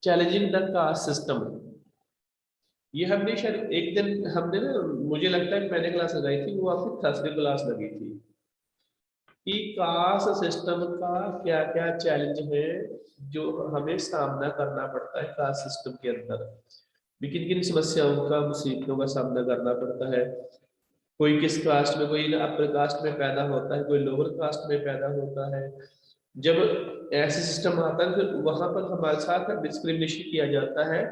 Challenging the caste system. ये हमने शायद एक दिन हमने ना, मुझे लगता है मैंने क्लास लगाई थी, वो आपकी थर्सडे क्लास लगी थी कि कास्ट सिस्टम का क्या क्या चैलेंज है जो हमें सामना करना पड़ता है कास्ट सिस्टम के अंदर, किन किन समस्याओं का, मुसीबतों का सामना करना पड़ता है। कोई किस कास्ट में, कोई अपर कास्ट में पैदा होता है, कोई लोअर कास्ट में पैदा होता है। जब ऐसे सिस्टम आता है फिर वहां पर हमारे साथ डिस्क्रिमिनेशन किया जाता है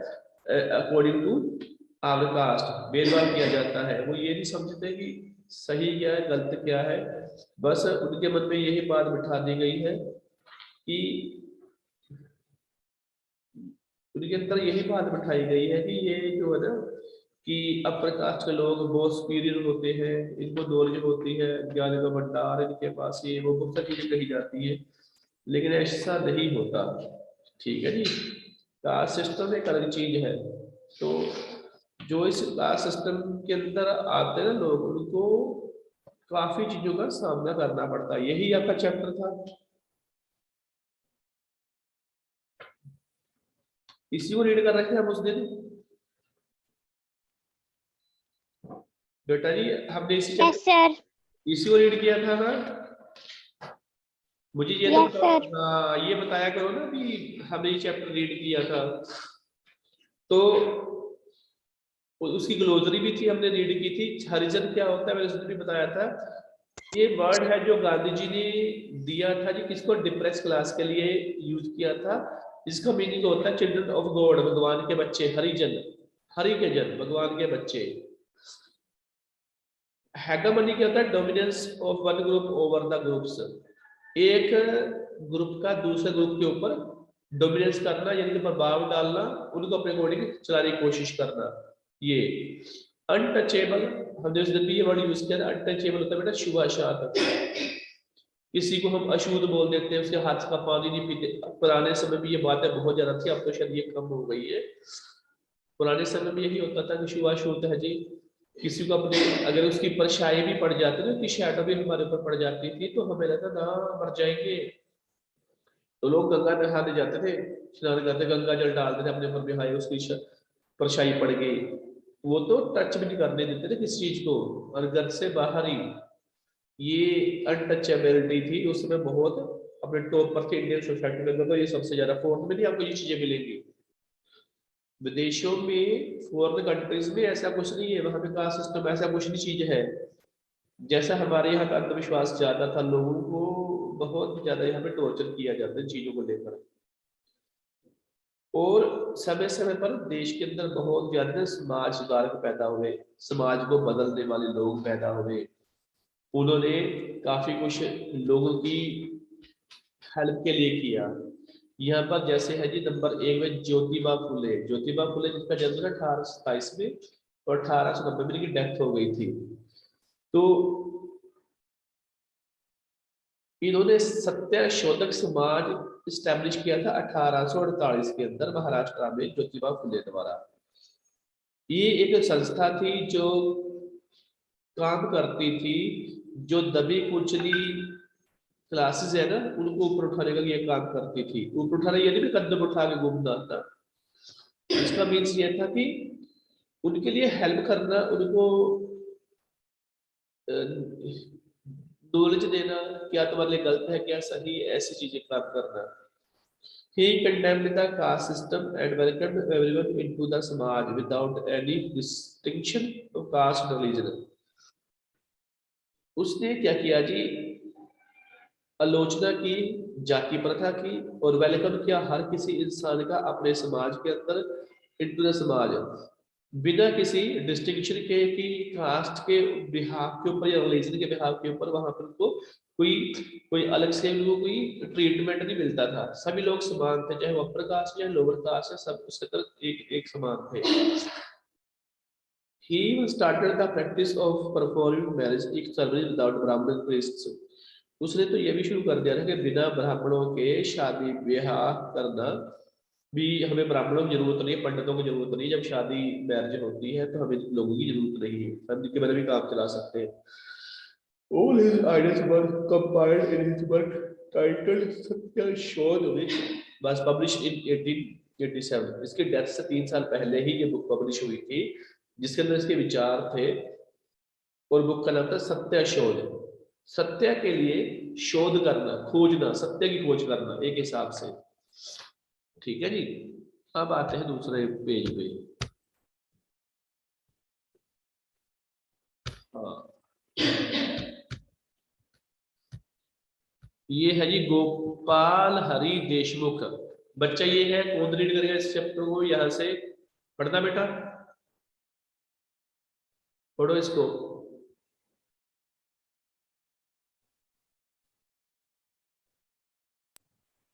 अकॉर्डिंग टू आवर कास्ट, भेदभाव किया जाता है। वो ये नहीं समझते कि सही क्या है गलत क्या है, बस उनके मन में यही बात बिठा दी गई है कि उनके अंदर यही बात बिठाई गई है कि ये जो है ना कि अपर कास्ट के लोग बहुत सुपीरियर होते हैं, इनको नॉलेज होती है, ज्ञान का भंडार इनके पास, ये वो बहुत सारी चीजें कही जाती है, लेकिन ऐसा नहीं होता। ठीक है जी, कास्ट सिस्टम एक अलग चीज है। तो जो इस कास्ट सिस्टम के अंदर आते हैं ना लोग, उनको काफी चीजों का सामना करना पड़ता है। यही आपका चैप्टर था, इसी को रीड कर रखे हम उस दिन बेटा जी, हमने इसी चैप्टर इसी को रीड किया था ना। मुझे ये तो हाँ, ये बताया करो ना कि हमने ये चैप्टर रीड किया था, तो उसकी ग्लोसरी भी थी, हमने रीड की थी। हरिजन क्या होता है मैंने उसने भी बताया था। ये वर्ड है जो गांधी जी ने दिया था जी, किसको, डिप्रेस क्लास के लिए यूज किया था। इसका मीनिंग होता है चिल्ड्रन ऑफ गॉड, भगवान के बच्चे, हरिजन, हरि के जन, भगवान के बच्चे। हेगमनी क्या होता है, dominance of one group over the groups, एक ग्रुप का दूसरे ग्रुप के ऊपर डोमिनेंस करना, यानी कि प्रभाव डालना, उनको अपने अकॉर्डिंग चलाने की कोशिश करना। ये अनटचेबल, हमने उस दिन भी ये वर्ड यूज किया था। अनटचेबल होता है बेटा शुभाशात, किसी को हम अशुद्ध बोल देते हैं, उसके हाथ का पानी नहीं पीते। पुराने समय में ये बातें बहुत ज्यादा थी, अब तो शायद ये कम हो गई है। पुराने समय में यही होता था कि शुभाशुद्ध है जी, किसी को अपने अगर उसकी परछाई भी पड़ जाती थी, उसकी शैडो भी हमारे ऊपर पड़ जाती थी, तो हमें लगता ना मर जाएंगे। तो लोग गंगा नहाने जाते थे, स्नान करते, गंगा जल डालते थे अपने ऊपर भी, हाय उसकी परछाई पड़ गई। वो तो टच भी नहीं करने देते थे किस चीज को, और घर से बाहर ही ये अनटचेबिलिटी थी उस समय बहुत, अपने टॉप पर थे इंडियन सोसाइटी के अंदर। तो ये सबसे ज्यादा फॉरेन में नहीं आपको ये चीजें मिलेंगी, विदेशों में, फॉरेन कंट्रीज में ऐसा कुछ नहीं है। वहां पे कास्ट सिस्टम ऐसा कुछ नहीं चीज है। जैसा हमारे यहाँ का अंधविश्वास ज्यादा था, लोगों को बहुत ज्यादा यहाँ पे टॉर्चर किया जाता है चीजों को लेकर। और समय समय पर देश के अंदर बहुत ज्यादा समाज सुधारक पैदा हुए, समाज को बदलने वाले लोग पैदा हुए। उन्होंने काफी कुछ लोगों की हेल्प के लिए किया। यहाँ पर जैसे है जी नंबर 1 में ज्योतिबा फुले। ज्योतिबा फुले जिसका जन्म 1827 में और 1890 में इनकी डेथ हो गई थी। तो इन्होंने सत्य शोधक समाज स्टैब्लिश किया था 1848 के अंदर महाराष्ट्र में, ज्योतिबा फुले द्वारा। ये एक संस्था थी जो काम करती थी, जो दबी कुचली क्लासेस है ना, उनको ऊपर उठाने का ये काम करती थी। ऊपर उठाना ये नहीं कि कदम उठा के घूमना था, इसका मीन्स ये था कि उनके लिए हेल्प करना, उनको नॉलेज देना, क्या तुम्हारे लिए गलत है क्या सही, ऐसी चीजें काम करना। He condemned the caste system and welcomed everyone into the समाज without any distinction of caste and religion। उसने क्या किया जी, आलोचना की, जाति प्रथा की, और वेलकम किया हर किसी इंसान का अपने समाज के अंदर, इनटू द समाज, बिना किसी डिस्टिंक्शन के कि कास्ट के बिहाफ के ऊपर या रिलीजन के बिहाफ के ऊपर। वहां पर उनको कोई कोई अलग से उनको कोई ट्रीटमेंट नहीं मिलता था। सभी लोग समान थे, चाहे वो अपर कास्ट या लोअर कास्ट है, सब उसके तरफ एक एक समान थे। He started the practice of performing marriage ceremony without Brahmin priests। उसने तो ये भी शुरू कर दिया था कि बिना ब्राह्मणों के शादी ब्याह करना भी, हमें ब्राह्मणों की जरूरत नहीं, पंडितों की जरूरत नहीं। जब शादी मैरिज होती है तो हमें लोगों की जरूरत नहीं है, हम इनके बारे में काम चला सकते हैं। All his ideas were compiled in his work titled Satya Shodh, which was published in 18 87। इसकी डेथ से 3 साल पहले ही ये बुक पब्लिश हुई थी, जिसके अंदर इसके विचार थे, और बुक का नाम था सत्य शोध। सत्य के लिए शोध करना, खोजना, सत्य की खोज करना एक हिसाब से। ठीक है जी। अब आते हैं दूसरे पेज पे। हाँ, ये है जी गोपाल हरि देशमुख। बच्चा ये है, कौन रीड करेगा इस चैप्टर को? यहां से पढ़ना बेटा, पढ़ो इसको।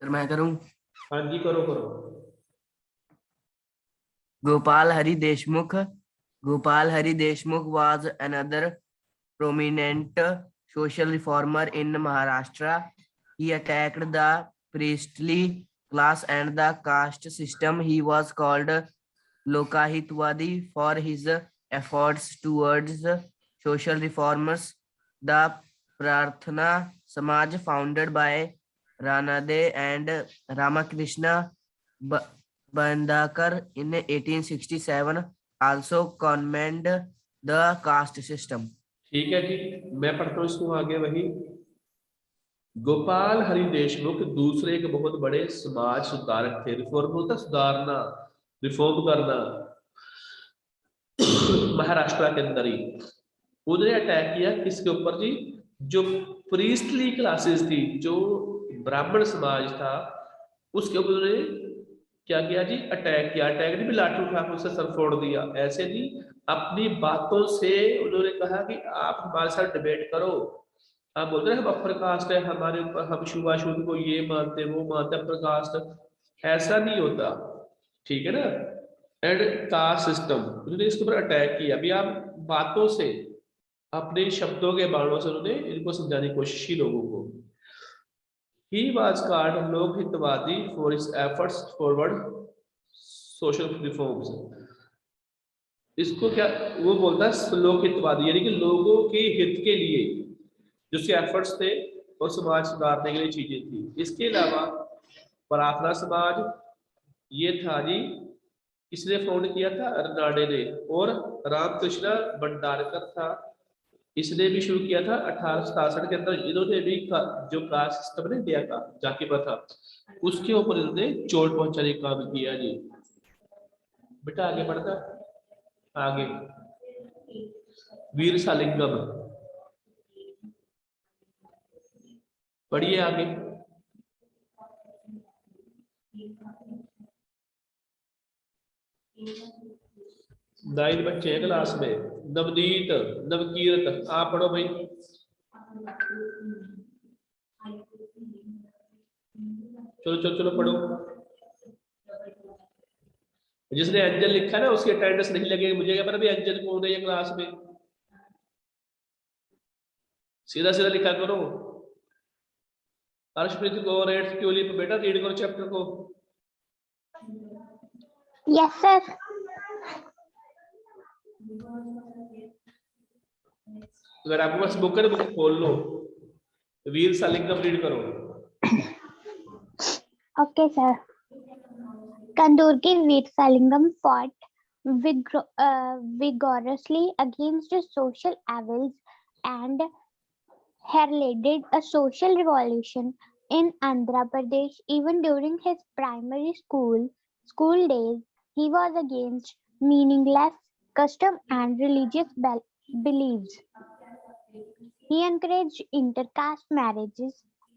सर मैं करूं? हाँ जी, करो करो। Gopal Hari Deshmukh. Gopal Hari Deshmukh was another prominent social reformer in Maharashtra. He attacked the priestly class and the caste system. He was called Lokahitwadi for his efforts towards social reforms. The Prarthana Samaj, founded by Ranade and Ramakrishna Bandakar in 1867, also condemned the caste system. ठीक है जी, मैं पढ़ता हूँ इसको आगे। वही गोपाल हरि देशमुख दूसरे एक बहुत बड़े समाज सुधारक थे। रिफॉर्म होता सुधारना, रिफॉर्म करना। महाराष्ट्र के अंदर ही उन्होंने अटैक किया किसके ऊपर जी? जो प्रीस्टली क्लासेस थी, जो ब्राह्मण समाज था, उसके ऊपर उन्होंने क्या किया जी? अटैक किया। अटैक नहीं, लाठी उठा कर उससे सर फोड़ दिया, ऐसे नहीं। अपनी बातों से उन्होंने कहा कि आप हमारे साथ डिबेट करो। आप बोल रहे हैं हम अपर कास्ट है, हमारे ऊपर, हम शुभाशुद्ध को ये मानते वो मानते, अपर कास्ट ऐसा नहीं होता। ठीक है ना? एंड कास्ट सिस्टम, उन्होंने इसके ऊपर अटैक किया। अभी आप बातों से, अपने शब्दों के बाणों से उन्होंने इनको समझाने की कोशिश की लोगों को। He was called Lokhitwadi for his efforts forward social reforms। इसको क्या वो बोलता है? लोकहितवादी, यानी कि लोगों के हित के लिए जो उसके एफर्ट्स थे और समाज सुधारने के लिए चीजें थी। इसके अलावा प्रार्थना समाज, ये था जी, किसने फाउंड किया था? रनाडे ने। और रामकृष्ण भंडारकर था, इसने भी शुरू किया था 1867 के अंदर। इन्होंने भी जो कास्ट सिस्टम ने इंडिया का, जाति प्रथा, उसके ऊपर इन्होंने चोट पहुंचाने का काम किया जी। बेटा आगे बढ़ता, आगे वीर सालिंगम, पढ़िए आगे। 9 बच्चे हैं क्लास में। नवनीत, नवकीरत, आप पढ़ो भाई। चलो चलो चलो पढ़ो। जिसने अंजन लिखा ना उसकी अटेंडेंस नहीं लगेगी। मुझे क्या पता भी अंजन कौन है ये क्लास में? सीधा सीधा लिखा करो। अर्शप्रीत को रेड ट्यूलिप, बेटा रीड करो चैप्टर को। Yes sir. अगर आपके पास बुक है, बुक खोल लो, वीर सालिंगम रीड करो। Okay sir. Kandurgi Veer Salingam fought vigorously against social evils and heralded a social revolution in Andhra Pradesh. Even during his primary school days, he was against meaningless custom and religious beliefs. He encouraged intercaste marriages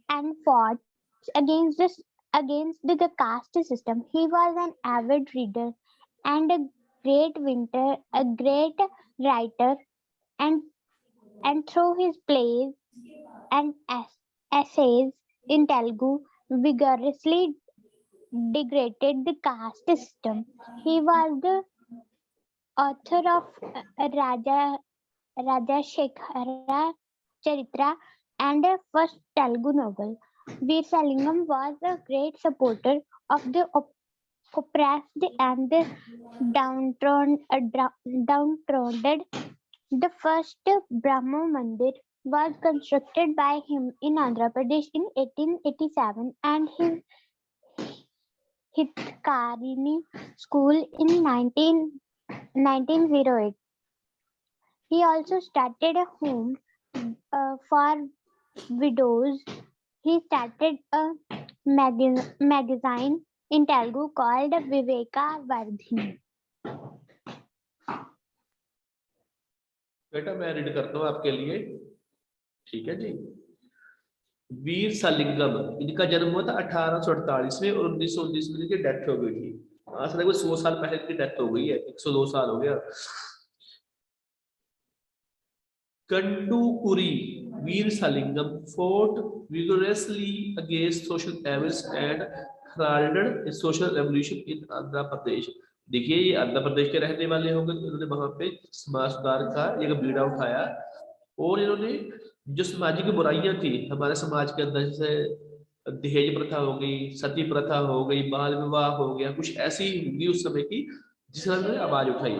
and fought against the caste system. He was an avid reader and a great writer, and through his plays and essays in Telugu, vigorously degraded the caste system. He was the author of Raja Shekhara Charitra and a first Telugu novel. Veer Salingam was a great supporter of the oppressed and the downtrodden. The first Brahmo Mandir was constructed by him in Andhra Pradesh in 1887, and Hitkarini School in 1908. He also started a home for widows. He started a magazine in Telugu called Viveka Vardhini. बेटा मैं read करता हूँ आपके लिए, ठीक है जी। वीर सालिंगम, इनका जन्म हुआ था 1848 में और 1919 में इनकी डेथ हो गई थी। आज से लगभग 100 साल पहले इनकी डेथ हो गई है, 102 साल हो गया। कंडुकुरी वीर सालिंगम fought vigorously against social evils and heralded a social revolution in Andhra Pradesh. देखिए ये आंध्र प्रदेश के रहने वाले होंगे, इन्होंने वहां पे समाज सुधार का एक बीड़ा उठाया और इन्होंने जो सामाजिक बुराइयां थी हमारे समाज के अंदर, जैसे दहेज प्रथा हो गई, सती प्रथा हो गई, बाल विवाह हो गया, कुछ ऐसी होगी उस समय की जिससे उन्होंने आवाज उठाई।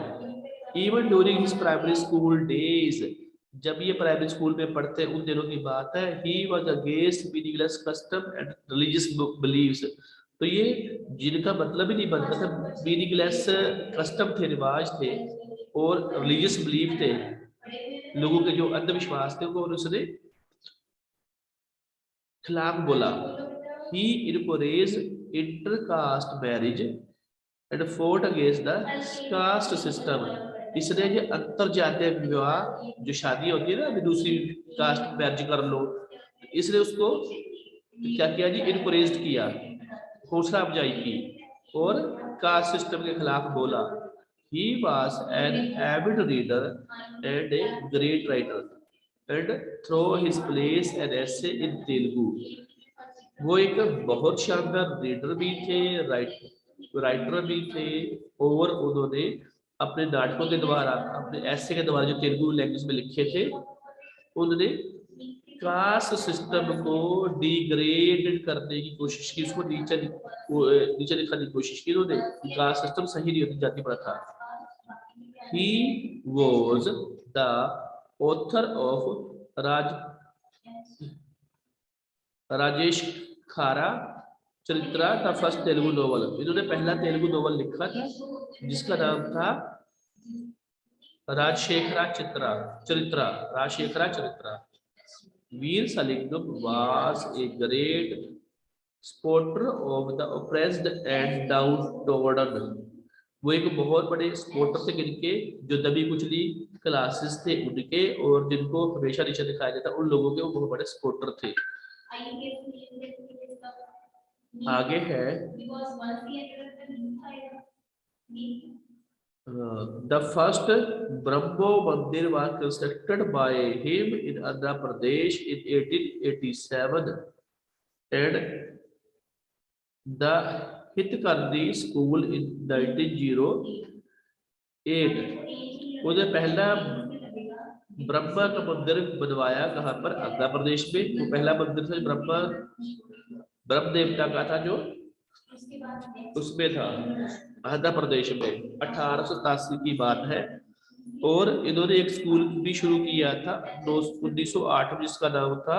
Even during his primary school days, जब ये प्राइमरी स्कूल में पढ़ते उन दिनों की बात है, he was against meaningless custom and religious believes. तो ये जिनका मतलब ही नहीं बनता था, मीनिंगलेस कस्टम थे, रिवाज थे और रिलीजियस बिलीफ थे, लोगों के जो अंधविश्वास थे वो उसने खिलाफ बोला। ही encouraged intercaste marriage and fought against the caste system। इसने जो अंतर जातीय विवाह, जो शादी होती है ना, अभी दूसरी कास्ट मैरिज कर लो, इसने उसको क्या किया जी, इनकरेज किया, हौसला अफजाई की और कास्ट सिस्टम के खिलाफ बोला। He was an avid reader and a great writer, and through his plays and essay in Telugu, वो एक बहुत शानदार रीडर भी थे, राइटर भी थे और उन्होंने अपने नाटकों के द्वारा, अपने ऐसे के द्वारा जो तेलुगु लैंग्वेज में लिखे थे, उन्होंने कास्ट सिस्टम को डिग्रेड करने की कोशिश की, उसको नीचे दिखाने की कोशिश की उन्होंने। कास्ट सिस्टम सही नहीं होती, जाति प्रथा। He was the author of Rajesh खारा चरित्रा का फर्स्ट तेलुगु नोवेल। इन्होंने पहला तेलुगु नोवेल लिखा था जिसका नाम था राजशेखरा चरित्रा। वीर सालिंगम was a great supporter of the oppressed and downtrodden। वो एक बहुत बड़े सपोर्टर थे किनके, जो दबी कुचली क्लासेस थे उनके, और जिनको हमेशा नीचे दिखाया जाता उन लोगों के, वो बहुत बड़े सपोर्टर थे। आगे है the first Brahmo Mandir was constructed by him in Andhra Pradesh in 1887 and the Hitkarni school in 1908। उन्हें पहला ब्रह्मा का मंदिर बनवाया कहाँ पर, आंध्र प्रदेश में। वो पहला मंदिर था ब्रह्म देवता का था, जो उसमें था आंध्र प्रदेश में, 1887 की बात है। और इन्होंने एक स्कूल भी शुरू किया था 1908 में, जिसका नाम था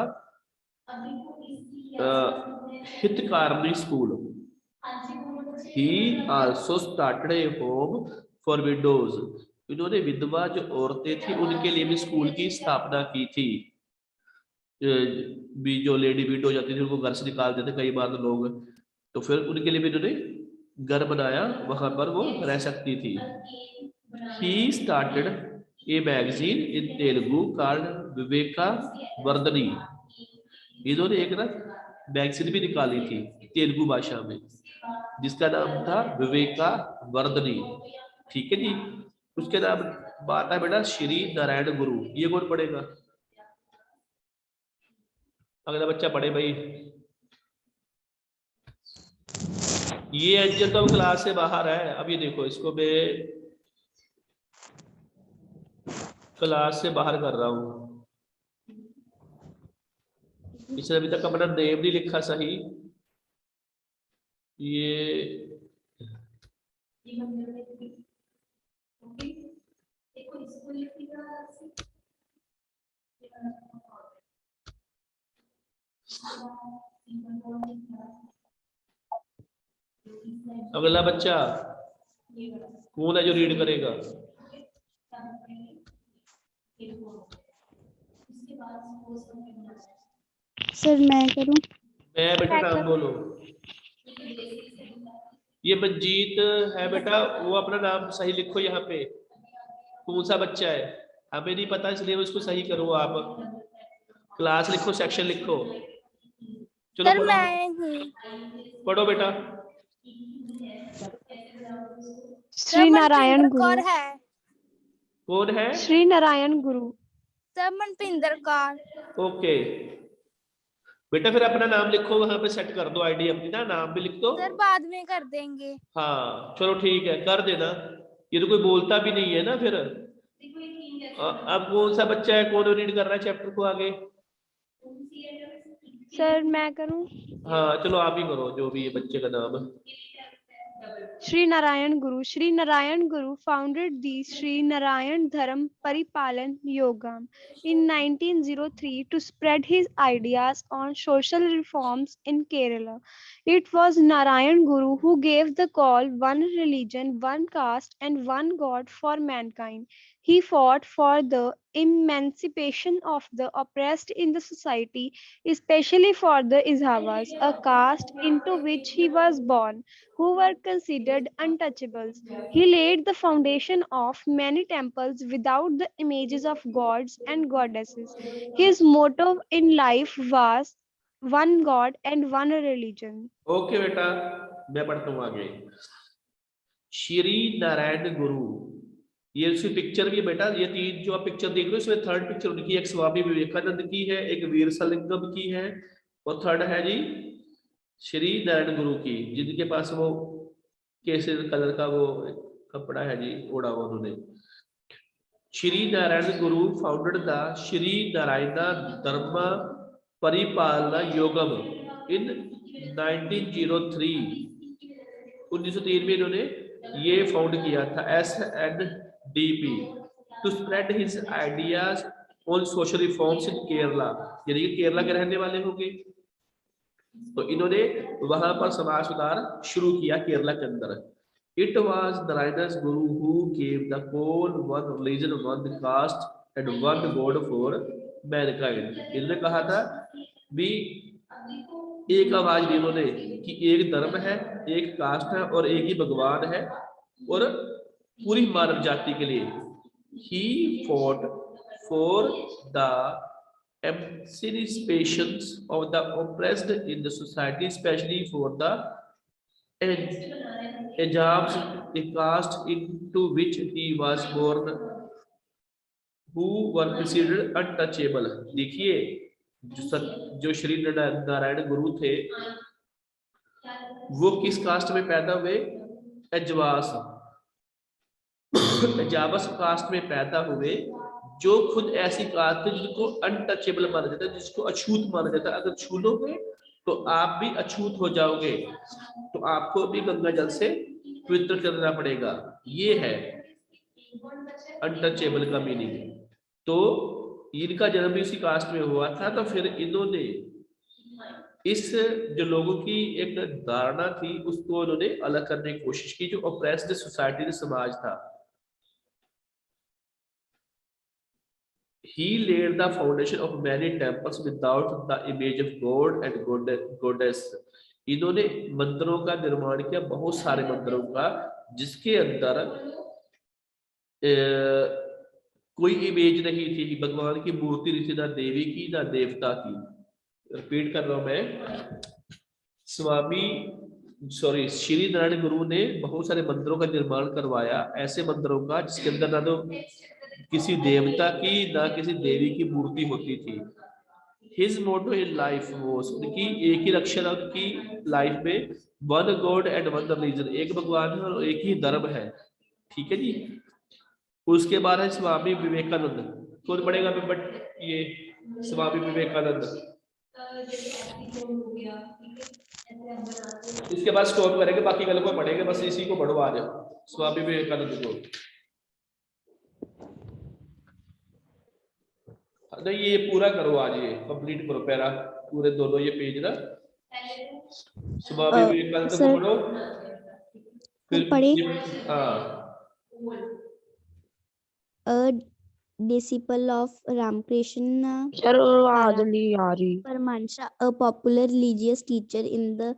हितकारनी school. He also started a home for widows। इन्होंने विधवा जो औरतें थी उनके लिए भी स्कूल की स्थापना की थी। भी जो लेडी विडो हो जाती थी उनको घर से निकाल देते कई बार लोग, तो फिर उनके लिए भी इन्होंने घर बनाया, वहां पर वो रह सकती थी। He started a magazine in Telugu called Viveka वर्धनी। इन्होंने एक ना मैगजीन भी निकाली थी तेलुगु भाषा में जिसका नाम था विवेका वर्धनी, ठीक है जी। उसके नाम बात है बेटा श्री नारायण गुरु। ये कौन पढ़ेगा, अगला बच्चा पढ़े भाई। ये एंजल तो क्लास से बाहर है, अब ये देखो इसको मैं क्लास से बाहर कर रहा हूं। इसने अभी तक अपना नेम नहीं लिखा सही। ये अगला बच्चा कौन है जो रीड करेगा? सर मैं करूं? मैं बेटा नाम बोलो। ये मंजीत है बेटा, वो अपना नाम सही लिखो यहाँ पे, कौन सा बच्चा है हमें नहीं पता, इसलिए उसको सही करो आप। क्लास लिखो, सेक्शन लिखो। चलो सर पढ़ो, मैं हूँ। पढ़ो बेटा। श्री नारायण गुरु है। कौन है? श्री नारायण गुरु। सर मनपिंदर कौर। ओके बेटा, फिर अपना नाम लिखो, वहां पे सेट कर दो आईडी अपनी ना, नाम भी लिख दो। सर बाद में कर देंगे। हाँ चलो ठीक है, कर देना। ये तो कोई बोलता भी नहीं है ना फिर। अब कौन सा बच्चा है, कौन रीड कर रहा है चैप्टर को आगे? सर मैं करूं? हाँ चलो आप ही करो, जो भी है बच्चे का नाम। Sri Narayan Guru. Sri Narayan Guru founded the Sri Narayan Dharam Paripalan Yogam in 1903 to spread his ideas on social reforms in Kerala. It was Narayan Guru who gave the call one religion, one caste, and one God for mankind. He fought for the emancipation of the oppressed in the society, especially for the Izhavas, a caste into which he was born, who were considered untouchables. He laid the foundation of many temples without the images of gods and goddesses. His motto in life was one God and one religion. Okay बेटा, मैं पढ़ता हूँ आगे। श्री नारायण गुरु, ये उसकी picture भी है बेटा। ये तीन जो आप पिक्चर देख रहे हो, इसमें थर्ड पिक्चर उनकी, एक स्वामी विवेकानंद की है, एक वीरसलिंगम की है, और थर्ड है जी श्री नारायण गुरु की, जिनके पास वो केसरी कलर का वो कपड़ा है जी, ओढ़ा हुआ उन्होंने। श्री नारायण गुरु फाउंडेड द श्री नारायण धर्म परिपालना योगम इन 1903। 1903 में इन्होंने ये फाउंड किया था, SNDP, to spread his ideas on social reforms in Kerala. यानी कि केरला के रहने वाले होंगे, तो इन्होंने वहां पर समाज सुधार शुरू किया केरला के अंदर। It was Narayan's Guru who gave the call one religion, one caste and one god for mankind। इन्होंने कहा था भी एक आवाज दी उन्होंने कि एक धर्म है, एक कास्ट है और एक ही भगवान है, और पूरी मानव जाति के लिए। He fought for the emancipation of the oppressed in the society, especially for the Ajams, the caste into which he was born, who were considered untouchable। देखिए जो श्री नारायण गुरु थे, वो किस कास्ट में पैदा हुए? अजवास, अजाबस कास्ट में पैदा हुए, जो खुद ऐसी कास्ट थी जिसको अनटचेबल माना जाता है, जिसको अछूत माना जाता है। अगर छू लोगे तो आप भी अछूत हो जाओगे, तो आपको भी गंगा जल से पवित्र करना पड़ेगा। ये है अनटचेबल का मीनिंग। तो इनका जन्म भी उसी कास्ट में हुआ था, तो फिर इन्होंने इस जो लोगों की एक धारणा थी उसको उन्होंने अलग करने की कोशिश की, जो ऑप्रेस्ड सोसाइटी समाज था। He laid the foundation of many temples without the image of God and goddess। इन्होंने मंदिरों का निर्माण किया, बहुत सारे मंदिरों का, जिसके अंदर कोई इमेज नहीं थी, भगवान की मूर्ति नहीं थी, ना देवी की ना देवता की। रिपीट कर रहा हूं मैं, श्री नारायण गुरु ने बहुत सारे मंदिरों का निर्माण करवाया, ऐसे मंदिरों का जिसके अंदर ना तो किसी देवता की ना किसी देवी की मूर्ति होती थी। His motto in life was, उनकी एक ही लक्ष्य था उनकी लाइफ में, one god and one religion, एक भगवान है और एक ही धर्म है। ठीक है जी। उसके बाद है स्वामी विवेकानंद। कौन पढ़ेगा बट ये स्वामी विवेकानंद, इसके बाद स्टॉप करेंगे, बाकी कल को पढ़ेंगे, बस इसी को पढ़ो आज, स्वामी विवेकानंद को। नहीं ये पूरा करो आज, ये कंप्लीट करो पैरा पूरे दोनों ये पेज ना। स्वामी विवेकानंद को पढ़ो। फिर पढ़े। हाँ A disciple of Ramakrishna sir आवाज नहीं आ रही। Paramahansa, a popular religious teacher in the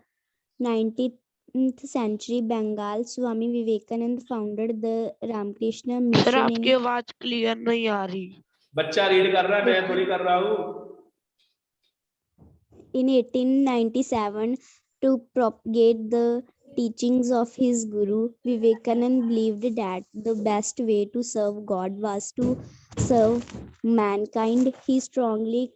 19th century Bengal, Swami Vivekananda founded the Ramakrishna sir mission आपकी आवाज क्लियर नहीं आ रही। बच्चा रीड कर रहा है, मैं थोड़ी कर रहा हूँ। in 1897 to propagate the teachings of his Guru. Vivekananda believed that the best way to serve God was to serve mankind. He strongly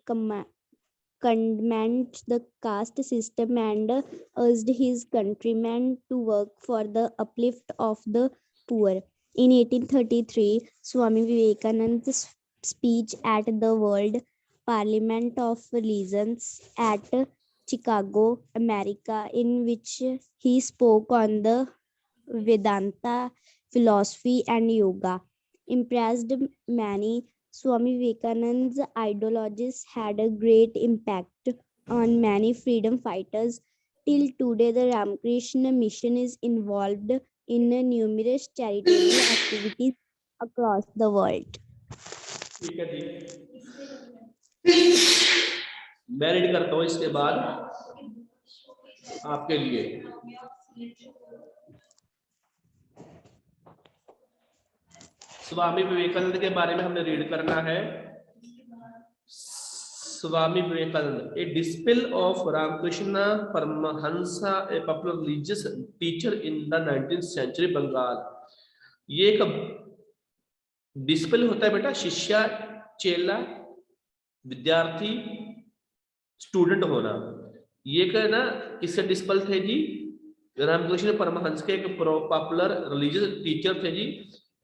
condemned the caste system and urged his countrymen to work for the uplift of the poor. In 1833, Swami Vivekananda's speech at the World Parliament of Religions at Chicago, America, in which he spoke on the Vedanta, philosophy, and yoga, impressed many. Swami Vivekananda's ideologies had a great impact on many freedom fighters. Till today, the Ramakrishna mission is involved in numerous charitable activities across the world. ठीक है जी, मैं read करता हूँ इसके बाद आपके लिए। स्वामी विवेकानंद के बारे में हमने रीड करना है। Swami Vivekananda, a disciple of Ramakrishna Paramahansa, a popular religious teacher in the 19th century Bengal. ये एक डिसिपल होता है बेटा, शिष्या, चेला, विद्यार्थी, स्टूडेंट होना। ये क्या ना, किसके डिसिपल थे जी? रामकृष्ण परमहंस के एक पॉपुलर रिलीजियस टीचर थे जी,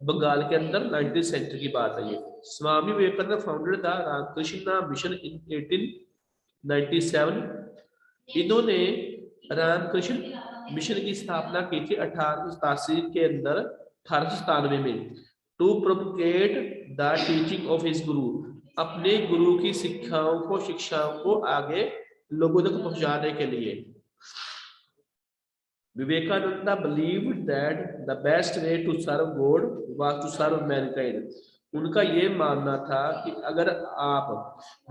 बंगाल के अंदर। 19th सेंचुरी की बात है ये। Swami Vivekananda founded the Ramakrishna mission in 1897। इन्होंने रामकृष्ण मिशन की स्थापना की थी 1887 के अंदर, 1897 में। To propagate the teaching of his guru, अपने गुरु की शिक्षाओं को आगे लोगों तक पहुंचाने के लिए। Vivekananda believed that the best way to serve God was to serve mankind. उनका ये मानना था कि अगर आप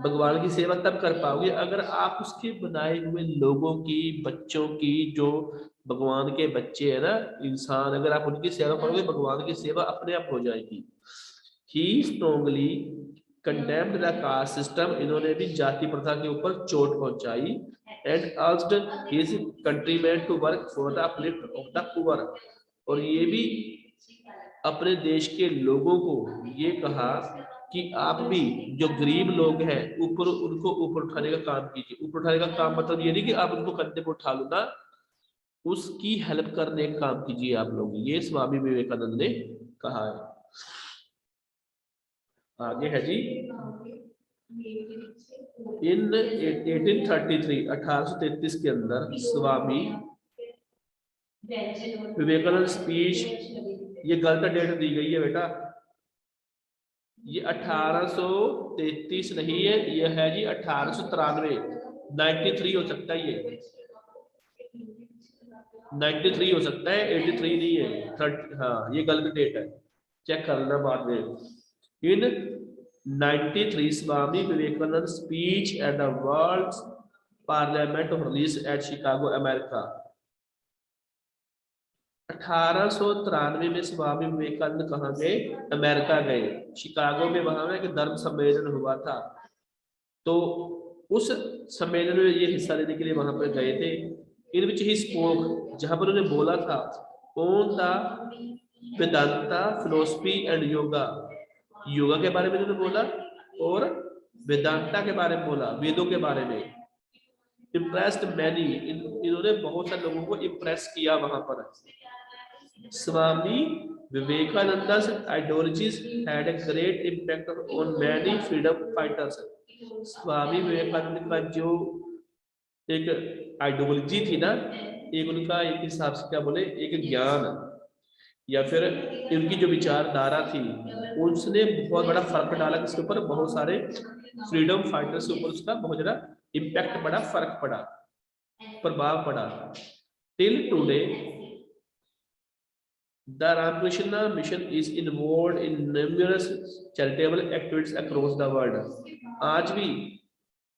भगवान की सेवा तब कर पाओगे अगर आप उसके बनाए हुए लोगों की, बच्चों की, जो भगवान के बच्चे है ना, इंसान, अगर आप उनकी सेवा करोगे भगवान की सेवा अपने आप हो जाएगी। He strongly condemned the caste system, इन्होंने भी जाति प्रथा के ऊपर चोट पहुंचाई। And asked his countrymen to work for the uplift of the poor, और ये भी अपने देश के लोगों को ये कहा कि आप भी जो गरीब लोग हैं उनको ऊपर उठाने का काम कीजिए। ऊपर उठाने का काम मतलब ये नहीं कि आप उनको कंधे पर उठा लो ना, उसकी हेल्प करने का काम कीजिए आप लोग। ये स्वामी विवेकानंद ने कहा है। आगे है जी, इन 1833 1833 के अंदर स्वामी विवेकानंद स्पीच, ये गलत डेट दी गई है बेटा, ये 1833 नहीं है, ये है जी 1893। 93 हो सकता है, ये 93 हो सकता है, 83 नहीं है। हाँ, ये गलत डेट है, चेक कर लेना बाद में। In 93 Swami Vivekananda speech at the world parliament of religions at Chicago, America. 1893 में स्वामी विवेकानंद कहाँ गए? अमेरिका गए, शिकागो में। वहां में एक धर्म सम्मेलन हुआ था, तो उस सम्मेलन में ये हिस्सा लेने के लिए वहां पर गए थे। इन विच ही स्पोक, जहां पर उन्होंने बोला था on the Vedanta, philosophy and yoga, yoga के बारे में उन्होंने बोला और वेदांता के बारे में बोला, वेदों के बारे में। इम्प्रेस्ड मैनी, इन्होंने बहुत सारे लोगों को इम्प्रेस किया वहां पर। स्वामी विवेकानंदा's ideologies had a great impact on many freedom fighters. Swami Vivekananda का जो एक आइडियोलॉजी थी ना, एक उनका एक हिसाब से क्या बोले, एक ज्ञान या फिर उनकी जो विचारधारा थी, उसने बहुत बड़ा फर्क डाला इसके ऊपर। बहुत सारे फ्रीडम फाइटर्स के ऊपर उसका बहुत ज्यादा इम्पैक्ट पड़ा, फर्क पड़ा, प्रभाव पड़ा। Till today The Ramakrishna Mission is involved in numerous charitable activities across the world. आज भी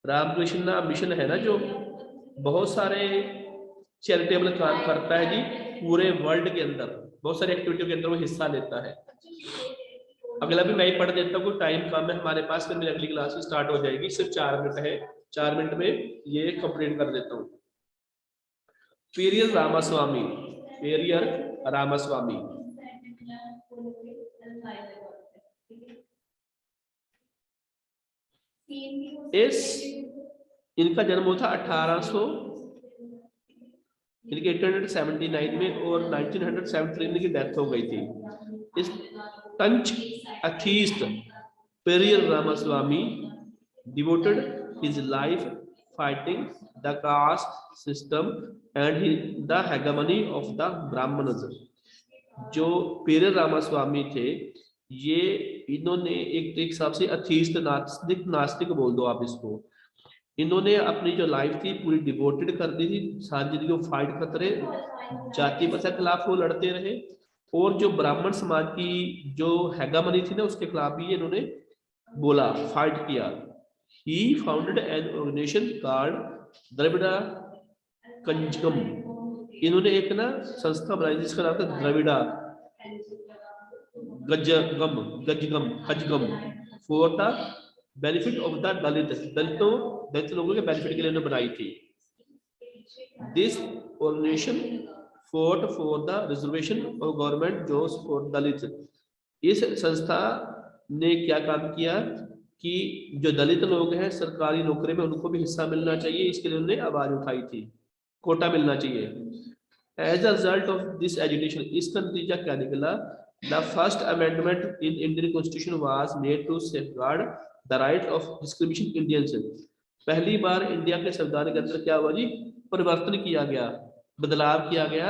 रामकृष्ण मिशन है ना जो बहुत सारे चैरिटेबल काम करता है जी, पूरे वर्ल्ड के अंदर बहुत सारी एक्टिविटी के अंदर वो हिस्सा लेता है। अगला भी मैं ही पढ़ देता हूँ, टाइम कम है हमारे पास, फिर मेरी अगली क्लास स्टार्ट हो जाएगी, सिर्फ 4 मिनट है, 4 मिनट में ये कंप्लीट कर देता हूँ। पेरियर रामास्वामी, पेरियर रामास्वामी इनका जन्म हुआ था 1879 में और 1973 में इनकी डेथ हो गई थी। इस टंच atheist Periyar Ramaswamy devoted his life fighting the caste system and the hegemony of the Brahmanas. जो पेरियर रामास्वामी थे, ये इन्होंने एक हिसाब से अथीस्ट नास्तिक बोल दो आप इसको, इन्होंने अपनी जो लाइफ थी पूरी डिवोटेड कर दी थी, सारी जिंदगी वो फाइट करते रहे, जाति प्रथा के खिलाफ वो लड़ते रहे, और जो ब्राह्मण समाज की जो हेगेमनी थी ना उसके खिलाफ भी इन्होंने बोला, फाइट किया। He founded an organization called Dravida कंजगम। इन्होंने एक ना संस्था बनाई जिसका नाम था Dravida Kazhagam for the benefit of the Dalit लोगों के बेनिफिट के लिए इन्होंने बनाई थी। This organisation fought for the reservation of government jobs for Dalit. इस संस्था ने क्या काम किया कि जो दलित लोग हैं सरकारी नौकरी में उनको भी हिस्सा मिलना चाहिए, इसके लिए उन्होंने आवाज उठाई थी, कोटा मिलना चाहिए। As a result of this agitation, इसका नतीजा क्या निकला? The first amendment in Indian constitution was made to safeguard the right of discrimination Indians. पहली बार इंडिया के संविधान के अंदर क्या हुआ जी? परिवर्तन किया गया, बदलाव किया गया,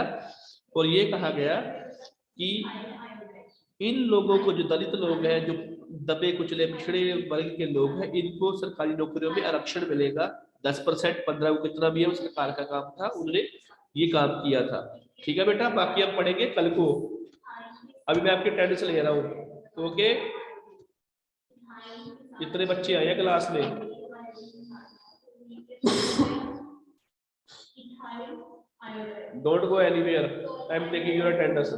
और ये कहा गया कि इन लोगों को, जो दलित लोग हैं, जो दबे कुचले पिछड़े वर्ग के लोग हैं, इनको सरकारी नौकरियों में आरक्षण मिलेगा 10%, 15 कितना भी है, वो सरकार का काम था, उन्होंने ये काम किया था। ठीक है बेटा, बाकी हम पढ़ेंगे कल को, अभी मैं आपके अटेंडेंस ले रहा हूँ। ओके, कितने बच्चे आए हैं क्लास में? Don't go anywhere. I am taking your attendance.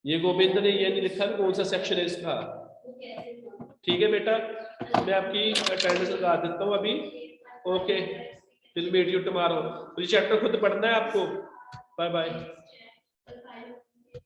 ये गोविंद ने ये नहीं लिखा कौन सा सेक्शन है इसका। ठीक है बेटा, मैं आपकी अटेंडेंस लगा देता हूँ अभी। Okay, will meet you tomorrow. Chapter खुद पढ़ना है आपको। Bye bye.